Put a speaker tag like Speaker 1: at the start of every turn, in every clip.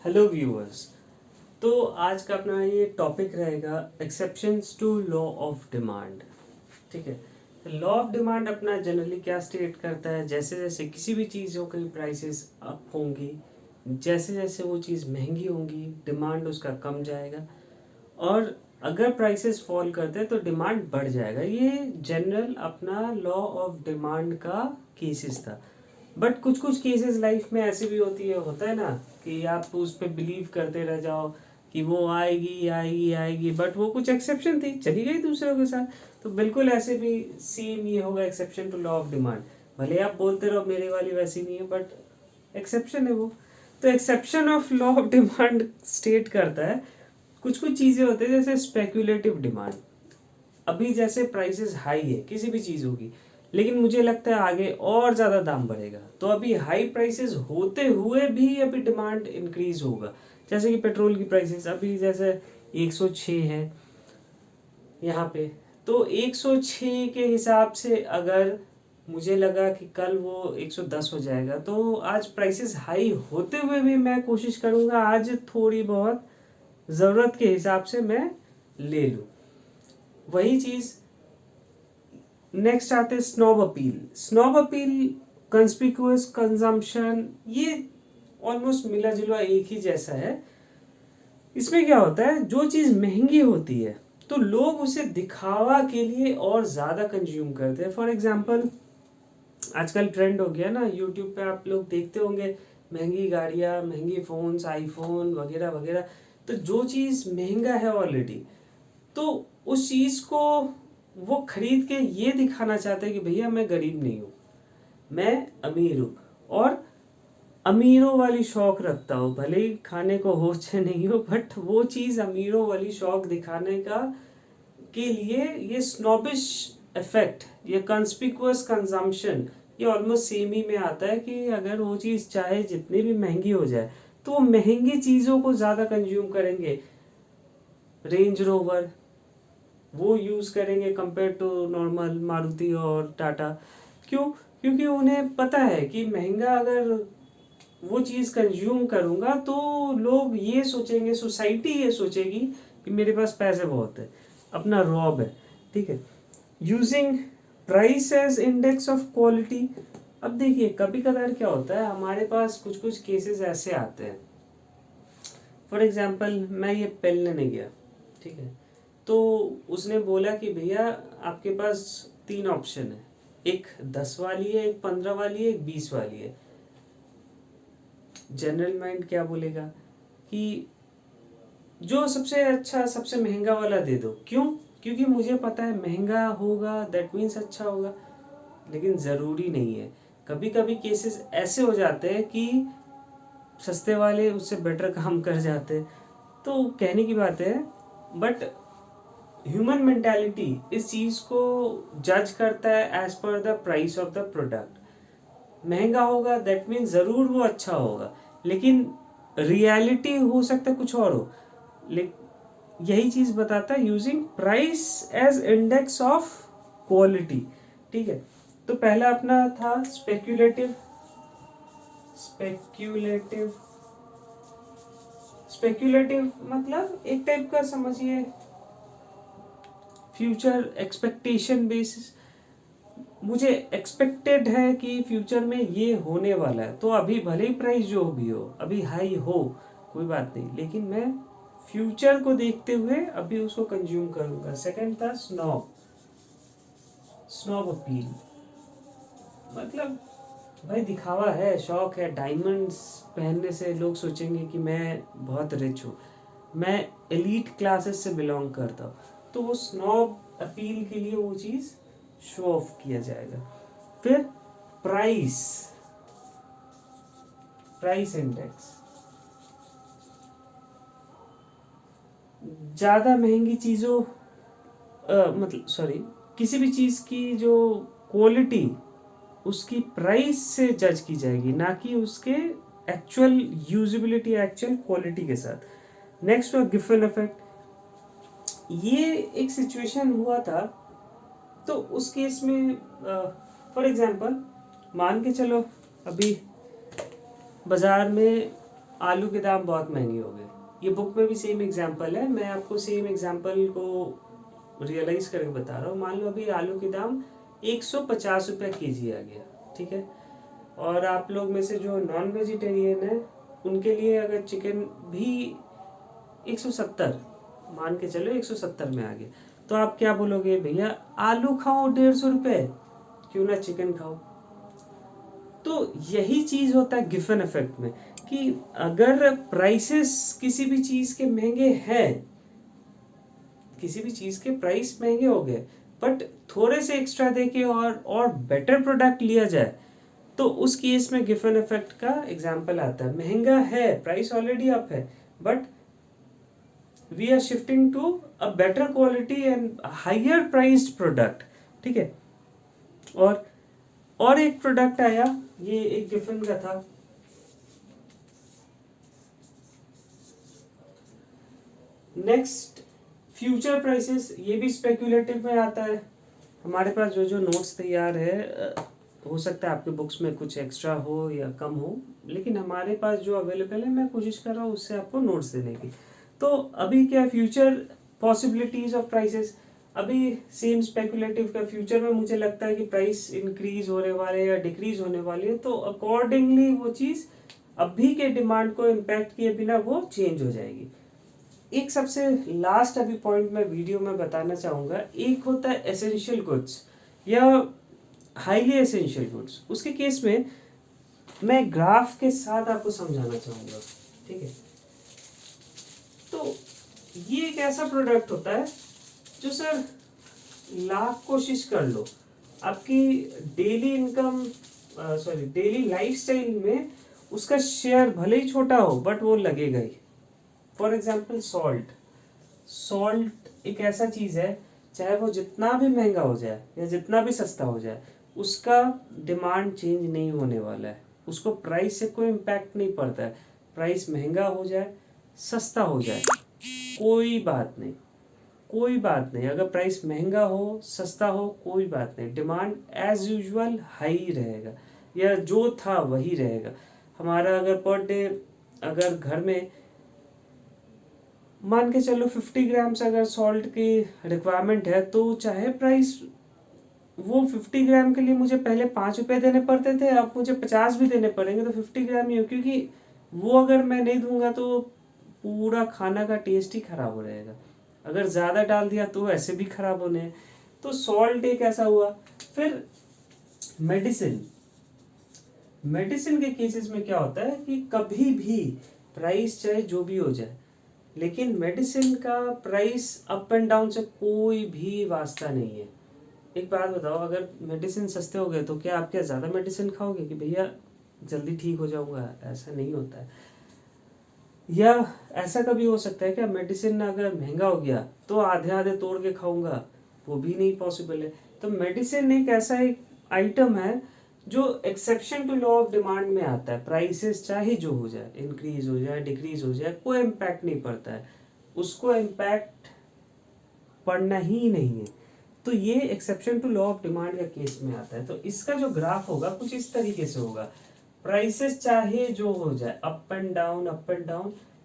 Speaker 1: Hello viewers. तो आज का अपना ये टॉपिक रहेगा exceptions to law of demand. ठीक है। लॉ ऑफ डिमांड अपना जनरली क्या स्टेट करता है, जैसे जैसे किसी भी चीज़ों की प्राइसेस अप होंगी, जैसे जैसे वो चीज़ महंगी होंगी डिमांड उसका कम जाएगा, और अगर प्राइसेस फॉल करते हैं तो डिमांड बढ़ जाएगा। ये जनरल अपना लॉ ऑफ डिमांड का केसेस था। बट कुछ कुछ केसेस लाइफ में ऐसे भी होता है ना कि आप उस पर बिलीव करते रह जाओ कि वो आएगी आएगी आएगी, बट वो कुछ एक्सेप्शन थी, चली गई दूसरों के साथ। तो बिल्कुल ऐसे भी सेम ये होगा exception to law of demand. भले आप बोलते रहो मेरे वाली वैसी नहीं है, बट एक्सेप्शन है वो। तो exception of law of demand state करता है कुछ कुछ चीज़ें होती है जैसे स्पेक्यूलेटिव डिमांड। अभी जैसे प्राइसेस हाई है किसी भी चीज़ों की, लेकिन मुझे लगता है आगे और ज़्यादा दाम बढ़ेगा, तो अभी हाई प्राइसेस होते हुए भी अभी डिमांड इंक्रीज होगा। जैसे कि पेट्रोल की प्राइसेस अभी जैसे 106 है यहाँ पे, तो 106 के हिसाब से अगर मुझे लगा कि कल वो 110 हो जाएगा, तो आज प्राइसेस हाई होते हुए भी मैं कोशिश करूँगा आज थोड़ी बहुत ज़रूरत के हिसाब से मैं ले लूँ। वही चीज़ नेक्स्ट आते हैं snob appeal. Snob appeal, conspicuous consumption, ये ऑलमोस्ट मिला जुला एक ही जैसा है। इसमें क्या होता है, जो चीज़ महंगी होती है तो लोग उसे दिखावा के लिए और ज़्यादा कंज्यूम करते हैं। फॉर एग्जांपल आजकल ट्रेंड हो गया ना, यूट्यूब पे आप लोग देखते होंगे महंगी गाड़ियाँ, महंगी फ़ोन्स, आईफोन वगैरह वगैरह। तो जो चीज़ महंगा है ऑलरेडी, तो उस चीज़ को वो खरीद के ये दिखाना चाहते हैं कि भैया मैं गरीब नहीं हूँ, मैं अमीर हूँ, और अमीरों वाली शौक रखता हूँ। भले ही खाने को हो चाहे नहीं हो, बट वो चीज़ अमीरों वाली शौक दिखाने का के लिए ये स्नोबिश इफेक्ट, ये कंस्पिकुअस कंजम्पशन, ये ऑलमोस्ट सेम ही में आता है कि अगर वो चीज़ चाहे जितनी भी महंगी हो जाए तो वो महंगी चीज़ों को ज़्यादा कंज्यूम करेंगे। रेंज रोवर वो यूज़ करेंगे कंपेयर टू नॉर्मल मारुति और टाटा। क्यों? क्योंकि उन्हें पता है कि महंगा अगर वो चीज़ कंज्यूम करूँगा तो लोग ये सोचेंगे, सोसाइटी ये सोचेगी कि मेरे पास पैसे बहुत है, अपना रॉब है। ठीक है। Using price as index of quality. अब देखिए कभी कभार क्या होता है, हमारे पास कुछ कुछ केसेस ऐसे आते हैं। फॉर एग्जाम्पल मैं ये पेन लेने गया, ठीक है, तो उसने बोला कि भैया आपके पास 3 ऑप्शन है, एक 10 वाली है, एक 15 वाली है, एक 20 वाली है। जनरल माइंड क्या बोलेगा कि जो सबसे अच्छा सबसे महंगा वाला दे दो। क्यों? क्योंकि मुझे पता है महंगा होगा दैट मीन्स अच्छा होगा। लेकिन ज़रूरी नहीं है। कभी कभी केसेस ऐसे हो जाते हैं कि सस्ते वाले उससे बेटर काम कर जाते हैं। तो कहने की बात है, बट ह्यूमन मेंटालिटी इस चीज़ को जज करता है एज पर the price of the product. महंगा होगा दैट मीन्स ज़रूर वो अच्छा होगा, लेकिन रियलिटी हो सकता है कुछ और हो। यही चीज़ बताता है using price as index of quality. ठीक है। तो पहला अपना था स्पेक्यूलेटिव। स्पेक्यूलेटिव स्पेक्यूलेटिव मतलब एक टाइप का समझिए फ्यूचर एक्सपेक्टेशन बेसिस। मुझे एक्सपेक्टेड है कि फ्यूचर में ये होने वाला है, तो अभी भले ही प्राइस जो भी हो अभी हाई हो, कोई बात नहीं, लेकिन मैं फ्यूचर को देखते हुए अभी उसको कंज्यूम करूंगा। सेकंड था स्नॉब। स्नॉब अपील मतलब भाई दिखावा है, शौक है, डायमंड्स पहनने से लोग सोचेंगे कि मैं बहुत रिच हूँ, मैं एलीट क्लासेस से बिलोंग करता हूँ, तो वो स्नॉब अपील के लिए वो चीज़ शो ऑफ किया जाएगा। फिर प्राइस प्राइस इंडेक्स, ज़्यादा महंगी चीज़ों मतलब सॉरी, किसी भी चीज़ की जो क्वालिटी उसकी प्राइस से जज की जाएगी, ना कि उसके एक्चुअल यूजिबिलिटी, एक्चुअल क्वालिटी के साथ। नेक्स्ट हुआ गिफन इफेक्ट। ये एक सिचुएशन हुआ था, तो उस केस में फॉर एग्जांपल मान के चलो अभी बाजार में आलू के दाम बहुत महंगे हो गए, ये बुक में भी सेम एग्जांपल है, मैं आपको सेम एग्जांपल को रियलाइज करके बता रहा हूँ। मान लो अभी आलू के दाम 150 रुपये केजी आ गया, ठीक है, और आप लोग में से जो नॉन वेजिटेरियन है उनके लिए अगर चिकन भी 170 मान के चलो 170 में आ गया, तो आप क्या बोलोगे, भैया आलू खाओ 150 रुपये, क्यों ना चिकन खाओ। तो यही चीज होता है गिफन इफेक्ट में, कि अगर प्राइसेस किसी भी चीज के महंगे हैं, किसी भी चीज के प्राइस महंगे हो गए, बट थोड़े से एक्स्ट्रा देके और बेटर प्रोडक्ट लिया जाए, तो उस केस में गिफन इफेक्ट का एग्जांपल आता है। महंगा है, प्राइस ऑलरेडी अप है, but we are shifting to a better quality and higher priced product, ठीक है। और एक प्रोडक्ट आया, ये एक गिफन का था, नेक्स्ट फ्यूचर प्राइसेस, ये भी स्पेक्यूलेटिव में आता है। हमारे पास जो जो नोट्स तैयार है, हो सकता है आपके बुक्स में कुछ एक्स्ट्रा हो या कम हो, लेकिन हमारे पास जो अवेलेबल है मैं कोशिश कर रहा हूँ उससे आपको नोट्स देने की। तो अभी क्या फ्यूचर पॉसिबिलिटीज ऑफ प्राइसेस, अभी सेम स्पेक्यूलेटिव का फ्यूचर में मुझे लगता है कि प्राइस इंक्रीज होने वाले या डिक्रीज होने वाली है, तो अकॉर्डिंगली वो चीज़ अभी के डिमांड को इम्पैक्ट किए बिना वो चेंज हो जाएगी। एक सबसे लास्ट अभी पॉइंट मैं वीडियो में बताना चाहूँगा, एक होता है एसेंशियल गुड्स या हाईली एसेंशियल गुड्स। उसके केस में मैं ग्राफ के साथ आपको समझाना चाहूँगा, ठीक है। तो ये एक ऐसा प्रोडक्ट होता है जो सर लाख कोशिश कर लो, आपकी डेली इनकम डेली लाइफस्टाइल में उसका शेयर भले ही छोटा हो बट वो लगेगा ही। फॉर एग्जाम्पल सॉल्ट एक ऐसा चीज़ है, चाहे वो जितना भी महंगा हो जाए या जितना भी सस्ता हो जाए, उसका डिमांड चेंज नहीं होने वाला है, उसको प्राइस से कोई इम्पैक्ट नहीं पड़ता है। प्राइस महंगा हो जाए सस्ता हो जाए कोई बात नहीं, कोई बात नहीं, अगर प्राइस महंगा हो सस्ता हो कोई बात नहीं, डिमांड एज यूजुअल हाई रहेगा या जो था वही रहेगा। हमारा अगर पर डे अगर घर में मान के चलो 50 ग्राम्स अगर सॉल्ट की रिक्वायरमेंट है, तो चाहे प्राइस वो 50 ग्राम के लिए मुझे पहले 5 रुपये देने पड़ते थे, अब मुझे 50 भी देने पड़ेंगे, तो 50 ग्राम ही हो, क्योंकि वो अगर मैं नहीं दूंगा तो पूरा खाना का टेस्ट ही खराब हो जाएगा। अगर ज़्यादा डाल दिया तो ऐसे भी खराब होने हैं। तो सॉल्ट एक ऐसा हुआ। फिर मेडिसिन के केसेस में क्या होता है कि कभी भी प्राइस चाहे जो भी हो जाए, लेकिन मेडिसिन का प्राइस अप एंड डाउन से कोई भी वास्ता नहीं है। एक बात बताओ, अगर मेडिसिन सस्ते हो गए तो क्या आप क्या ज़्यादा मेडिसिन खाओगे कि भैया जल्दी ठीक हो जाऊंगा? ऐसा नहीं होता है। या ऐसा कभी हो सकता है क्या मेडिसिन अगर महंगा हो गया तो आधे आधे तोड़ के खाऊंगा? वो भी नहीं पॉसिबल है। तो मेडिसिन एक ऐसा एक आइटम है जो exception to law of demand में आता है। प्राइसेस चाहे जो हो जाए, इंक्रीज हो जाए डिक्रीज हो जाए, कोई इम्पैक्ट नहीं पड़ता है, उसको इम्पैक्ट पड़ना ही नहीं है। तो ये exception to law of demand का केस में आता है। तो इसका जो ग्राफ होगा कुछ इस तरीके से होगा, प्राइसेस चाहे जो हो जाए अप एंड डाउन,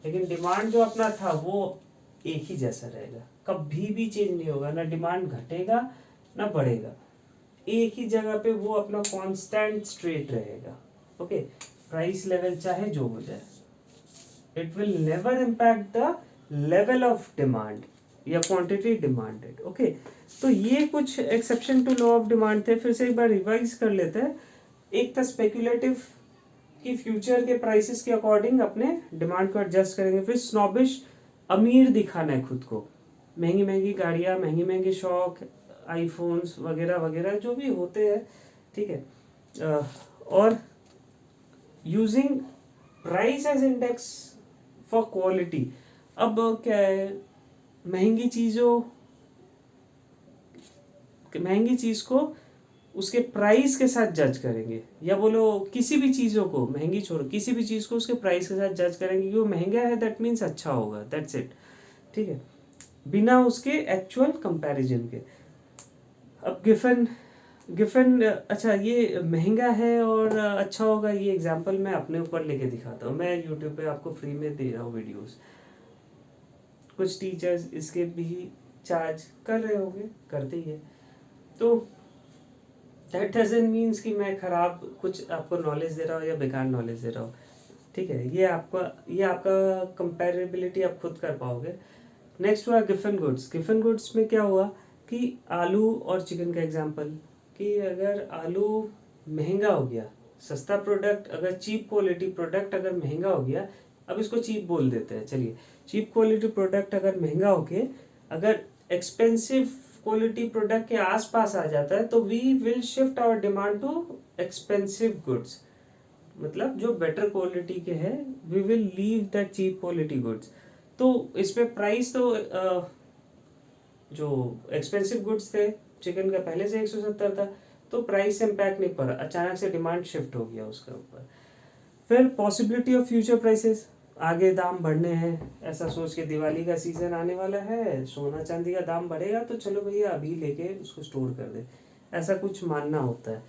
Speaker 1: लेकिन डिमांड जो अपना था वो एक ही जैसा रहेगा, कभी भी चेंज नहीं होगा, ना डिमांड घटेगा ना बढ़ेगा, एक ही जगह पे वो अपना कांस्टेंट स्ट्रेट रहेगा। ओके, प्राइस लेवल चाहे जो हो जाए, it will never impact the level of demand या क्वांटिटी डिमांडेड। ओके, तो ये कुछ exception to law of demand थे। फिर से एक बार रिवाइज कर लेते हैं। एक था स्पेक्यूलेटिव कि फ्यूचर के प्राइसेस के अकॉर्डिंग अपने डिमांड को एडजस्ट करेंगे। फिर स्नॉबिश, अमीर दिखाना है खुद को, महंगी महंगी गाड़ियाँ, महंगे महंगे शौक, आईफोन्स वगैरह वगैरह जो भी होते हैं, ठीक है। और using price as index for quality. अब क्या है, महंगी चीज़ को उसके प्राइस के साथ जज करेंगे, या बोलो किसी भी चीज़ों को, महंगी छोड़ो, किसी भी चीज़ को उसके प्राइस के साथ जज करेंगे कि वो महंगा है दैट मीन्स अच्छा होगा, दैट्स इट, ठीक है, बिना उसके एक्चुअल कंपैरिजन के। अब गिफन गिफन, अच्छा ये महंगा है और अच्छा होगा, ये एग्जांपल मैं अपने ऊपर लेके दिखाता हूँ। मैं यूट्यूब पे आपको फ्री में दे रहा हूँ वीडियोस, कुछ टीचर्स इसके भी चार्ज कर रहे होंगे, करते ही है। तो दैट डजंट मीन्स कि मैं खराब कुछ आपको नॉलेज दे रहा हूँ या बेकार नॉलेज दे रहा हूँ, ठीक है। ये आपका कंपेरेबिलिटी आप खुद कर पाओगे। नेक्स्ट हुआ गिफन गुड्स। गिफन गुड्स में क्या हुआ कि आलू और चिकन का एग्जांपल, कि अगर आलू महंगा हो गया, सस्ता प्रोडक्ट, अगर चीप क्वालिटी प्रोडक्ट अगर महंगा हो गया, अब इसको चीप बोल देते हैं, चलिए चीप क्वालिटी प्रोडक्ट अगर महंगा हो के अगर एक्सपेंसिव क्वालिटी प्रोडक्ट के आसपास आ जाता है, तो we will shift our demand to expensive goods. मतलब जो बेटर क्वालिटी के हैं, we will leave that cheap quality goods. तो इसमें प्राइस तो जो एक्सपेंसिव गुड्स थे, चिकन का पहले से 170 था, तो प्राइस इम्पैक्ट नहीं पड़ा, अचानक से डिमांड शिफ्ट हो गया उसके ऊपर। फिर पॉसिबिलिटी ऑफ फ्यूचर प्राइसेस, आगे दाम बढ़ने हैं, ऐसा सोच के दिवाली का सीजन आने वाला है, सोना चांदी का दाम बढ़ेगा, तो चलो भैया अभी लेके उसको स्टोर कर दे, ऐसा कुछ मानना होता है।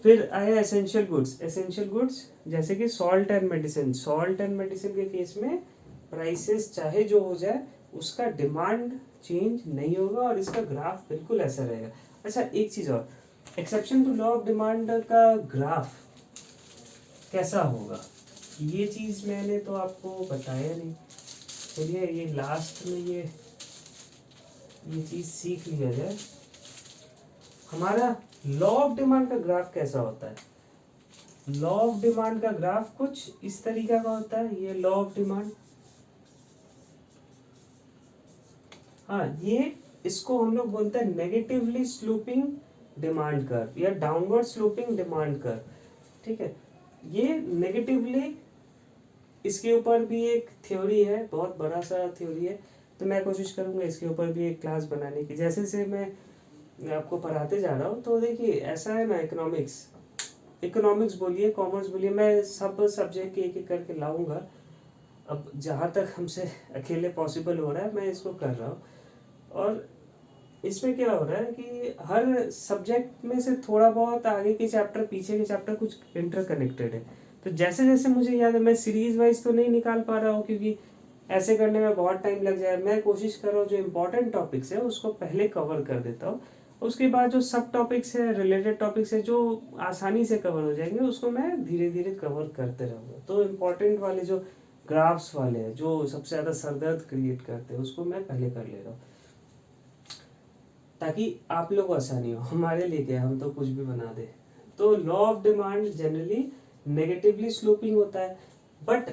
Speaker 1: फिर आया एसेंशियल गुड्स। एसेंशियल गुड्स जैसे कि salt and medicine. Salt and medicine के केस में प्राइसेस चाहे जो हो जाए, उसका डिमांड चेंज नहीं होगा और इसका ग्राफ बिल्कुल ऐसा रहेगा। अच्छा एक चीज़ और, exception to law of demand का ग्राफ कैसा होगा, ये चीज़ मैंने तो आपको बताया नहीं। चलिए ये लास्ट में ये चीज़ सीख लिया जाए। हमारा लॉ ऑफ डिमांड का ग्राफ कैसा होता है। लॉ ऑफ डिमांड का ग्राफ कुछ इस तरीका का होता है। ये लॉ ऑफ डिमांड, हाँ ये इसको हम लोग बोलते हैं नेगेटिवली स्लोपिंग डिमांड कर्व या डाउनवर्ड स्लोपिंग डिमांड कर्व, ठीक है। ये नेगेटिवली, इसके ऊपर भी एक थ्योरी है, बहुत बड़ा सा थ्योरी है, तो मैं कोशिश करूंगा इसके ऊपर भी एक क्लास बनाने की। जैसे से मैं आपको पढ़ाते जा रहा हूँ, तो देखिए ऐसा है ना, इकोनॉमिक्स बोलिए, कॉमर्स बोलिए, मैं सब सब्जेक्ट एक एक करके लाऊंगा। अब जहाँ तक हमसे अकेले पॉसिबल हो रहा है, मैं इसको कर रहा हूँ। और इसमें क्या हो रहा है कि हर सब्जेक्ट में से थोड़ा बहुत आगे के चैप्टर, पीछे के चैप्टर कुछ इंटरकनेक्टेड है। तो जैसे जैसे मुझे याद है, मैं सीरीज वाइज तो नहीं निकाल पा रहा हूँ, क्योंकि ऐसे करने में बहुत टाइम लग जाए। मैं कोशिश कर रहा हूँ जो इम्पोर्टेंट टॉपिक्स है उसको पहले कवर कर देता हूँ, उसके बाद जो सब टॉपिक्स है, रिलेटेड टॉपिक्स है, जो आसानी से कवर हो जाएंगे, उसको मैं धीरे धीरे कवर करते रहूँगा। तो इम्पोर्टेंट वाले जो ग्राफ्स वाले हैं, जो सबसे ज़्यादा सरदर्द क्रिएट करते हैं, उसको मैं पहले कर ले रहा हूँ, ताकि आप लोग को आसानी हो। हमारे लिए क्या, हम तो कुछ भी बना दे। तो law of demand generally negatively sloping होता है, बट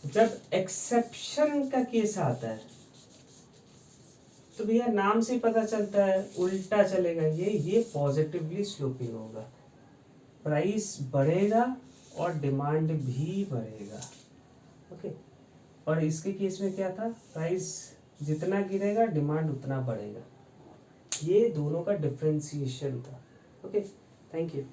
Speaker 1: जब एक्सेप्शन का केस आता है, तो भैया नाम से पता चलता है उल्टा चलेगा, ये पॉजिटिवली स्लोपिंग होगा। प्राइस बढ़ेगा और डिमांड भी बढ़ेगा, ओके। और इसके केस में क्या था, प्राइस जितना गिरेगा डिमांड उतना बढ़ेगा। ये दोनों का डिफरेंशिएशन था, ओके। Thank you.